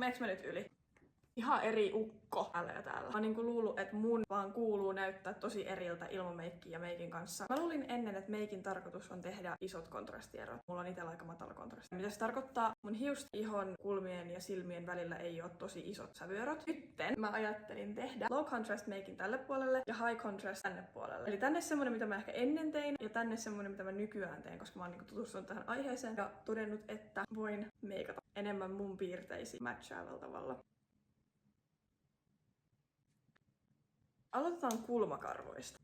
meneekö mä nyt yli? Ihan eri ukko täällä ja täällä. Mä oon niinku luullut, että mun vaan kuuluu näyttää tosi eriltä ilman meikkiä ja meikin kanssa. Mä luulin ennen, että meikin tarkoitus on tehdä isot kontrastierot. Mulla on itsellä aika matala kontrasti. Mitä se tarkoittaa? Mun hiusta, ihon, kulmien ja silmien välillä ei ole tosi isot sävyerot. Nytten mä ajattelin tehdä low contrast meikin tälle puolelle ja high contrast tänne puolelle. Eli tänne semmonen, mitä mä ehkä ennen tein ja tänne semmonen, mitä mä nykyään teen, koska mä oon niinku tutustunut tähän aiheeseen ja todennut, että voin meikata enemmän mun piirteisiin matchaavalla tavalla. Aloitetaan kulmakarvoista.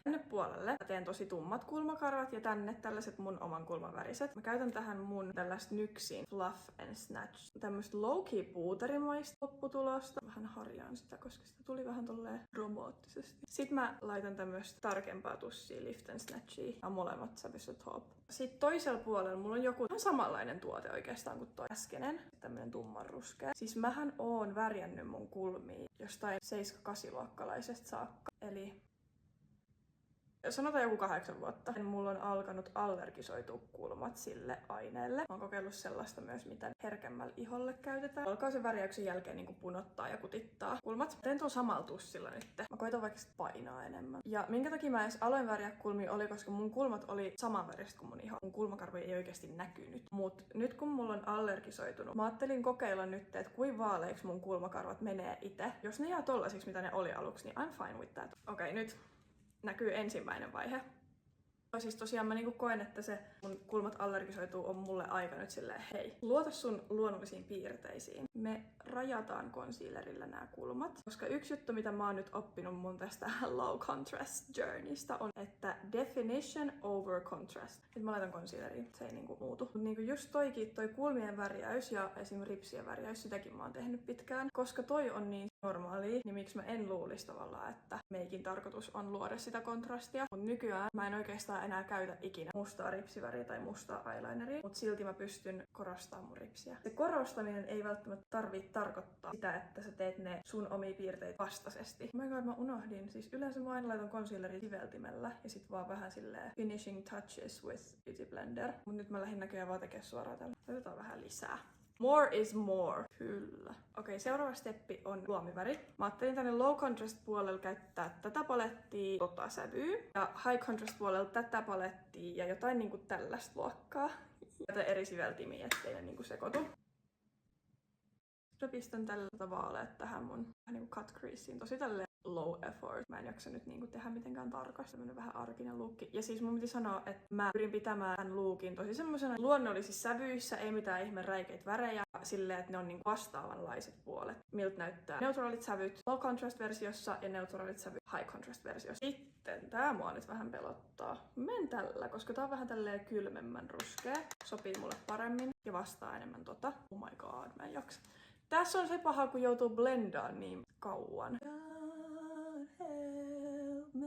Tänne puolelle mä teen tosi tummat kulmakarvat ja tänne tällaiset mun oman kulman väriset. Mä käytän tähän mun tällaista NYXin Fluff and Snatch. Tämmöstä low-key puuterimaista lopputulosta. Vähän harjaan sitä, koska sitä tuli vähän tolleen romoottisesti. Sitten mä laitan tämmöstä tarkempaa tussia Lift and Snatchia. Ja molemmat sävyssä top. Sitten toisella puolella mulla on joku ihan samanlainen tuote oikeastaan kuin toi äskeinen. Tämmönen tummanruskea. Siis mähän oon värjännyt mun kulmia jostain 7-8-luokkalaisesta saakka. Eli sanotaan joku 8 vuotta. Mulla on alkanut allergisoitua kulmat sille aineelle. Mä oon kokeillut sellaista myös, mitä herkemmällä iholle käytetään. Alkaa sen värjäyksen jälkeen niin punottaa ja kutittaa kulmat. Teen tuon samalla tussilla nyt. Mä koitan vaikka painaa enemmän. Ja minkä takia mä edes aloin värjää kulmia oli, koska mun kulmat oli samanväriset kuin mun iho. Mun kulmakarvi ei oikeasti näkynyt. Mut nyt kun mulla on allergisoitunut, mä ajattelin kokeilla nyt, että kuinka vaaleiksi mun kulmakarvat menee itse. Jos ne jää tollaisiksi, mitä ne oli aluksi, niin I'm fine with that. Okei, nyt näkyy ensimmäinen vaihe. Siis tosiaan mä niinku koen, että se mun kulmat allergisoituu on mulle aika nyt silleen, hei, luota sun luonnollisiin piirteisiin. Me rajataan concealerilla nämä kulmat. Koska yksi juttu, mitä mä oon nyt oppinut mun tästä low contrast journeysta on, että definition over contrast. Nyt mä laitan concealeriin, se ei niinku muutu. Mut niinku just toi kulmien värjäys ja esim. Ripsien värjäys, sitäkin mä oon tehnyt pitkään. Koska toi on niin normaalia, niin miksi mä en luulisi tavallaan, että meikin tarkoitus on luoda sitä kontrastia. Mut nykyään mä en oikeastaan enää käytä ikinä mustaa ripsiväriä tai mustaa eyelineria, mutta silti mä pystyn korostamaan mun ripsiä. Se korostaminen ei välttämättä tarvitse tarkoittaa sitä, että sä teet ne sun omia piirteitä vastaisesti. Oh my god, mä unohdin. Siis yleensä mä aina laitan concealerin siveltimellä ja sit vaan vähän silleen finishing touches with beauty blender. Mut nyt mä lähdin näköjään vaan tekemään suoraan tällä. Otetaan vähän lisää. More is more. Kyllä. Okei, seuraava steppi on luomiväri. Mä ajattelin tänne low contrast puolella käyttää tätä palettia, tota sävyä. Ja high contrast puolella tätä palettia ja jotain niinku tällaista luokkaa. Jotain eri siveltimiä, ettei ne niinku sekoitu. Sitten pistän tällä vaaleet tähän mun niinku cut creaseen. Tosi tälleen low effort. Mä en jaksa nyt niinku tehdä mitenkään tarkasti. Tämmönen vähän arkinen luukki. Ja siis mun piti sanoa, että mä pyrin pitämään tämän luukin tosi semmosena luonnollisissa sävyissä, ei mitään ihme räikeitä värejä. Silleen, että ne on niinku vastaavanlaiset puolet. Miltä näyttää neutraalit sävyt low contrast versiossa ja neutraalit sävyt high contrast versiossa. Sitten tää mua nyt vähän pelottaa. Menen tällä, koska tää on vähän tälleen kylmemmän ruskea. Sopii mulle paremmin ja vastaa enemmän tota. Oh my god, mä en jaksa. Tässä on se paha, kun joutuu blendaan niin kauan. God help me.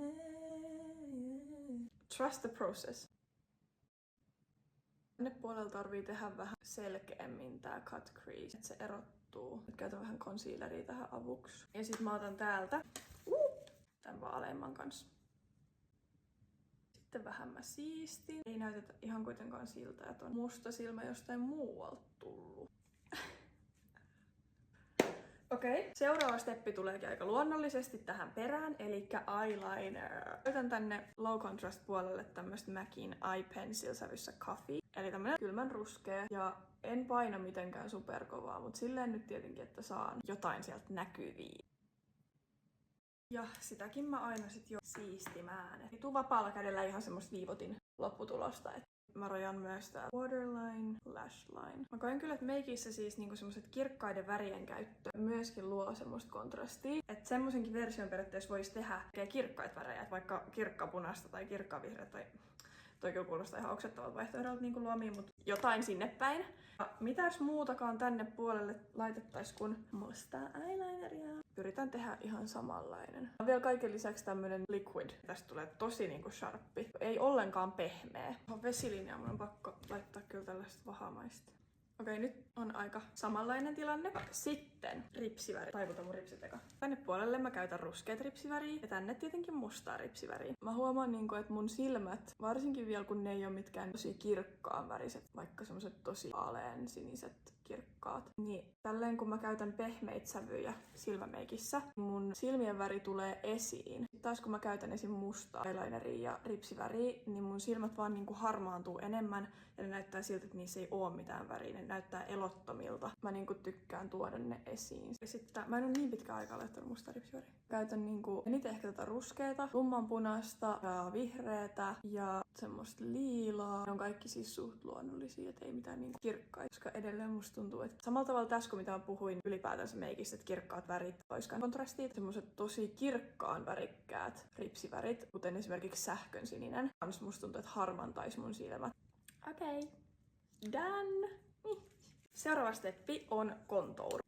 Trust the process. Tänne puolella tarvii tehdä vähän selkeämmin tää cut crease, että se erottuu. Nyt käytän vähän concealeria tähän avuksi. Ja sit mä otan täältä tän vaaleimman kanssa. Sitten vähän mä siistin. Ei näytetä ihan kuitenkaan siltä, että on musta silmä jostain muualta tullut. Okei. Seuraava steppi tuleekin aika luonnollisesti tähän perään, eli eyeliner. Käytän tänne low contrast puolelle tämmöstä MACin Eye Pencil sävyssä Coffee. Eli tämmönen kylmän ruskea. Ja en paina mitenkään superkovaa, mutta silleen nyt tietenkin, että saan jotain sieltä näkyviä. Ja sitäkin mä aina sit jo siistimään. Eli tuu vapaalla kädellä ihan semmoista viivotin lopputulosta. Mä rajan myös tää waterline, lash line. Mä koen kyllä, että meikissä siis niinku semmoset kirkkaiden värien käyttö myöskin luo semmoista kontrastia. Että semmosenkin version periaatteessa voisi tehdä kirkkaita värejä, että vaikka kirkkapunasta tai kirkkavihreä tai toi kyllä kuulostaa ihan oksettavalta vaihtoehdolta niinku luomiin, mutta jotain sinne päin. Ja mitäs muutakaan tänne puolelle laitettais kuin mustaa eyelineria. Pyritään tehdä ihan samanlainen. Vielä kaiken lisäksi tämmönen liquid. Tästä tulee tosi niinku sharppi. Ei ollenkaan pehmeä. On vesilinja, mun on pakko laittaa kyllä tällaista vahamaista. Okei, nyt on aika samanlainen tilanne. Sitten ripsiväri. Taivuta mun ripsiteka. Tänne puolelle mä käytän ruskeat ripsiväriä ja tänne tietenkin mustaa ripsiväriä. Mä huomaan niinku, että mun silmät, varsinkin vielä kun ne ei ole mitkään tosi kirkkaan väriset, vaikka semmoset tosi vaalean siniset kirkkaat. Niin tälleen kun mä käytän pehmeitä sävyjä silmämeikissä, mun silmien väri tulee esiin. Sitten taas kun mä käytän esim. Mustaa eyelineria ja ripsiväriä, niin mun silmät vaan niinku harmaantuu enemmän ja ne näyttää siltä, että niissä ei oo mitään väriä. Ne näyttää elottomilta. Mä niinku tykkään tuoda ne esiin. Ja sitten mä en oo niin pitkään aikaa laittanut mustaa ripsiväriä. Käytän niinku eniten ehkä tätä ruskeata, tummanpunaista ja vihreätä ja semmoista liilaa. Ne on kaikki siis suht luonnollisia, et ei mitään niinku kirkkaita. Koska edelleen musta tuntuu, että samalla tavalla tässä kun mitä mä puhuin ylipäätänsä meikistä, että kirkkaat värit loiskaan kontrastit, semmoiset tosi kirkkaan värikkäät ripsivärit, kuten esimerkiksi sähkön sininen. Kans musta tuntuu, että harmantais mun silmät. Okei. Done! Seuraava steppi on contour.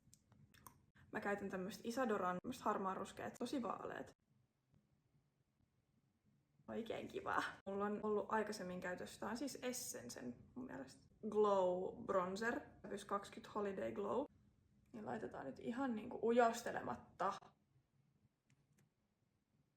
Mä käytän tämmöstä Isadoran harmaaruskeat, tosi vaaleet. Oikein kiva. Mulla on ollut aikaisemmin käytössä, tää on siis Essencen mun mielestä Glow Bronzer, sävyys 20 Holiday Glow. Niin laitetaan nyt ihan niinku ujostelematta.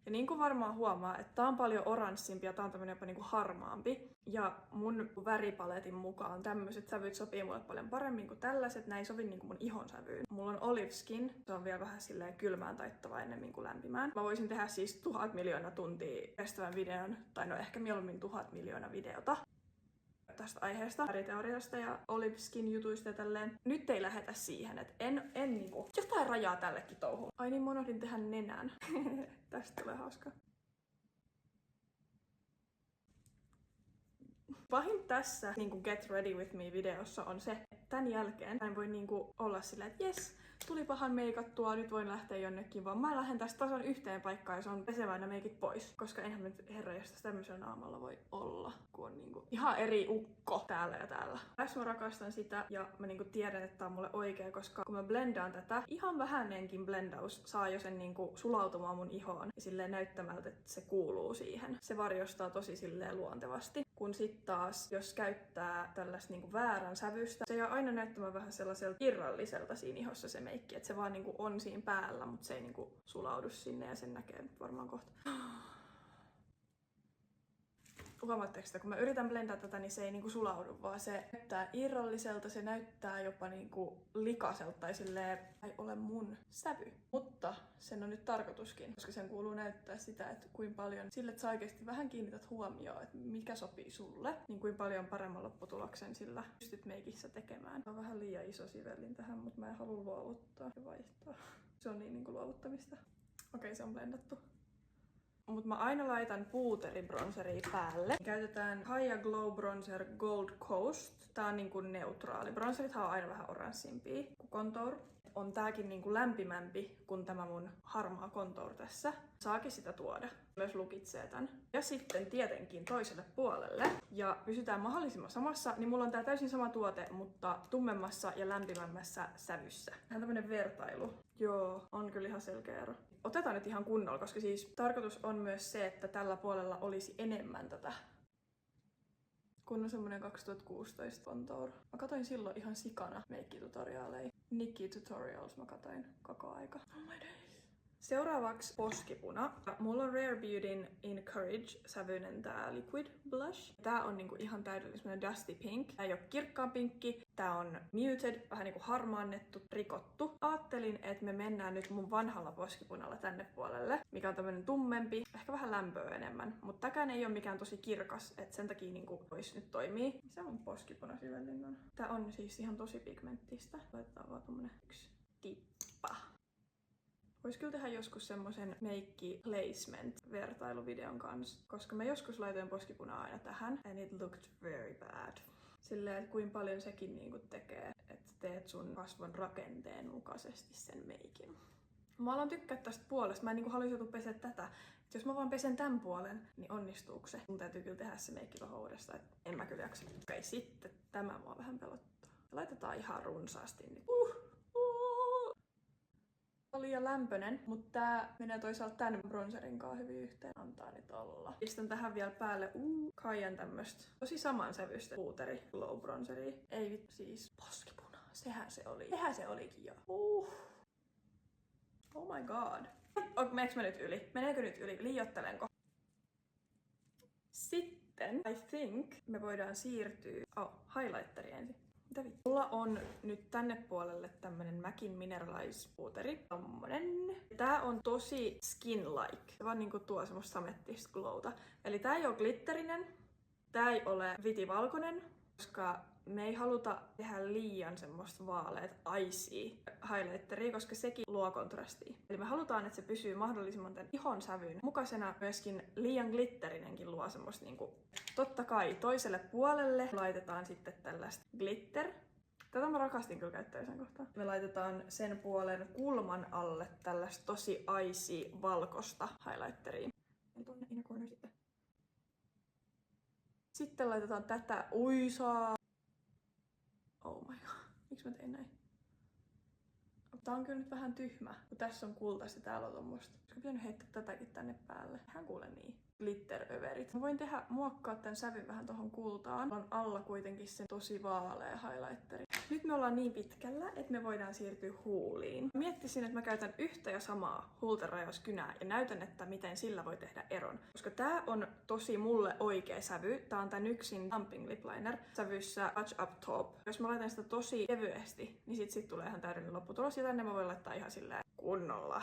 Ja niin kuin varmaan huomaa, että tää on paljon oranssimpi ja tää on tämmönen jopa niinku harmaampi. Ja mun väripaletin mukaan tämmöiset sävyt sopii mulle paljon paremmin kuin tällaiset. Nää ei sovi niinku mun ihon sävyyn. Mulla on Olive Skin. Se on vielä vähän silleen kylmään taittava ennemmin kuin lämpimään. Mä voisin tehdä siis 1000 miljoonaa tuntia kestävän videon. Tai no ehkä mieluummin 1000 miljoonaa videota tästä aiheesta, väriteoriasta ja Olive Skin jutuista ja tälleen. Nyt ei lähetä siihen, että en niinku jotain rajaa tällekin touhuun. Ai niin, mä unohdin tehdä nenän. Tästä tulee hauska. Pahin tässä niinku Get Ready With Me videossa on se, että tän jälkeen mä en voi niinku olla silleen, että jes, tulipahan meikattua, nyt voin lähteä jonnekin, vaan mä lähden tästä tasan yhteen paikkaan ja se on pesemään ne meikit pois. Koska enhän nyt herranjestas tämmöisellä naamalla voi olla, kun on niinku ihan eri ukko täällä ja täällä. Tässä mä rakastan sitä ja mä niinku tiedän, että tää on mulle oikea, koska kun mä blendaan tätä, ihan vähänenkin blendaus saa jo sen niinku sulautumaan mun ihoon ja silleen näyttämältä, että se kuuluu siihen. Se varjostaa tosi silleen luontevasti. Kun sit taas, jos käyttää tällaista niinku väärän sävystä, se jää aina näyttämään vähän sellaiselta irralliselta siinä ihossa se meikki. Että se vaan niinku on siinä päällä, mutta se ei niinku sulaudu sinne ja sen näkee varmaan kohta. Huomaatteko sitä, kun mä yritän blendata tätä, niin se ei niinku sulaudu, vaan se näyttää irralliselta, se näyttää jopa niinku likaselta tai silleen, ei ole mun sävy. Mutta sen on nyt tarkoituskin, koska sen kuuluu näyttää sitä, että kuinka paljon sille, että sä oikeasti vähän kiinnität huomioon, että mikä sopii sulle, niin kuinka paljon paremman lopputuloksen sillä pystyt meikissä tekemään. On vähän liian iso sivellin tähän, mutta mä en halua luovuttaa ja vaihtaa. Se on niin niinku luovuttamista. Okei, se on blendattu. Mutta mä aina laitan puuteribronseria päälle. Käytetään Kaja Glow Bronzer Gold Coast. Tää on niinku neutraali. Bronzerithan on aina vähän oranssimpia kuin contour. On tääkin niinku lämpimämpi kuin tämä mun harmaa contour tässä. Saakin sitä tuoda. Myös lukitsee tän. Ja sitten tietenkin toiselle puolelle. Ja pysytään mahdollisimman samassa, niin mulla on tää täysin sama tuote, mutta tummemmassa ja lämpimämmässä sävyssä. Vähän tämmönen vertailu. Joo, on kyllä ihan selkeä ero. Otetaan nyt ihan kunnolla, koska siis tarkoitus on myös se, että tällä puolella olisi enemmän tätä. Kun on semmonen 2016 contour. Mä katoin silloin ihan sikana meikkitutoriaaleja. Nikki Tutorials mä katoin koko aika. Oh my days. Seuraavaksi poskipuna. Mulla on Rare Beautyn Encourage-sävyinen tää Liquid Blush. Tää on niinku ihan täydellinen dusty pink. Tää ei oo kirkkaan pinkki. Tää on muted, vähän niinku harmaannettu, rikottu. Aattelin, että me mennään nyt mun vanhalla poskipunalla tänne puolelle, mikä on tämmönen tummempi, ehkä vähän lämpöä enemmän. Mutta tämäkään ei oo mikään tosi kirkas, että sen takia niinku vois nyt toimii. Missä mun poskipuna sivellin on? Tää on siis ihan tosi pigmenttistä. Laitetaan vaan tommonen yksi tippa. Vois kyllä tehdä joskus semmosen meikki placement vertailuvideon kanssa, koska mä joskus laitoin poskipunaa aina tähän and it looked very bad. Silleen, että kuinka paljon sekin niinku tekee, että teet sun kasvon rakenteen mukaisesti sen meikin. Mä alan tykkää tästä puolesta. Mä en niinku haluaisi joutua pesemään tätä. Et jos mä vaan pesen tän puolen, niin onnistuuko se? Mun täytyy kyllä tehdä se meikki tohon uudestaan, et en mä kyllä jaksa. Okei, sitten tämä mua vähän pelottaa. Laitetaan ihan runsaasti nyt. On liian lämpönen, mutta tää menee toisaalta tän bronzerin kanssa hyvin yhteen. Antaa nyt olla. Pistän tähän vielä päälle Kaijan tämmöstä tosi samansävyistä puuteri glow bronzeria. Ei vittu siis poskipuna. Sehän se oli. Sehän se olikin jo. Oh my god. Meneekö mä nyt yli? Meneekö nyt yli? Liioittelenko? Sitten I think me voidaan siirtyä highlighteri ensin. Mitä vittu? Mulla on nyt tänne puolelle tämmönen MACin Mineralize-puuteri. Tommonen. Tää on tosi skin-like. Se vaan niinku tuo semmoista samettista glowta. Eli tää ei oo glitterinen. Tää ei ole vitivalkoinen, koska me ei haluta tehdä liian semmoista vaaleet icy highlighteria, koska sekin luo kontrastia. Eli me halutaan, että se pysyy mahdollisimman tämän ihon sävyn mukaisena. Myöskin liian glitterinenkin luo semmoista niinku... Totta kai toiselle puolelle laitetaan sitten tällaista glitter. Tätä mä rakastin kyllä käyttää sen kohtaan. Me laitetaan sen puolen kulman alle tällaista tosi icy valkoista highlighteria. Ja tuonne inner corner sitten. Sitten laitetaan tätä uisaa. Oh my god, miksi mä tein näin? Tää on kyllä nyt vähän tyhmä, kun tässä on kultaista ja täällä on tommoista. Olisiko pitänyt heittää tätäkin tänne päälle? Hän kuulee niin. Glitteröverit. Mä voin muokkaa tän sävyn vähän tohon kultaan. On alla kuitenkin se tosi vaalea highlighteri. Nyt me ollaan niin pitkällä, että me voidaan siirtyä huuliin. Miettisin, että mä käytän yhtä ja samaa huultenrajauskynää ja näytän, että miten sillä voi tehdä eron. Koska tää on tosi mulle oikea sävy. Tää on tän yksin Dumping Lip Liner sävyssä Touch Up Top. Jos mä laitan sitä tosi kevyesti, niin sit tulee ihan täydellinen lopputulos. Ja tänne mä voin laittaa ihan silleen kunnolla.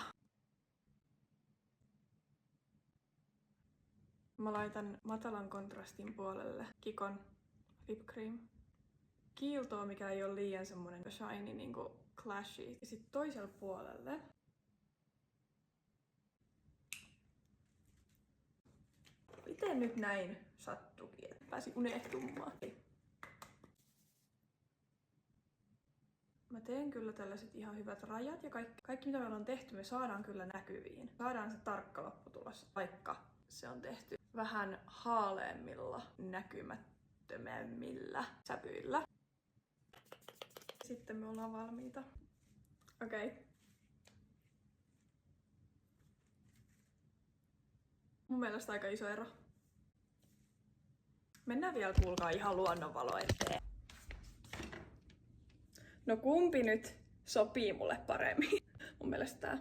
Mä laitan matalan kontrastin puolelle Kikon Lip Cream. Kiiltoa, mikä ei ole liian semmonen shiny niinku clashy. Ja sit toiselle puolelle miten nyt näin sattukin, että pääsi unohtumaan. Mä teen kyllä tällaiset ihan hyvät rajat ja kaikki mitä me ollaan tehty, me saadaan kyllä näkyviin. Saadaan se tarkka lopputulos, vaikka se on tehty vähän haaleemmilla, näkymättömämmillä sävyillä. Sitten me ollaan valmiita. Okei. Mun mielestä aika iso ero. Mennään vielä kuulkaa ihan luonnonvalo eteen. No kumpi nyt sopii mulle paremmin? Mun mielestä tää.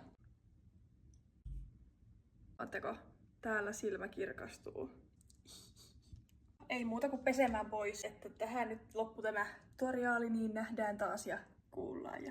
Ootteko? Täällä silmä kirkastuu. Ei muuta kuin pesemään pois, että tähän nyt loppu tämä tutoriaali, niin nähdään taas ja kuullaan.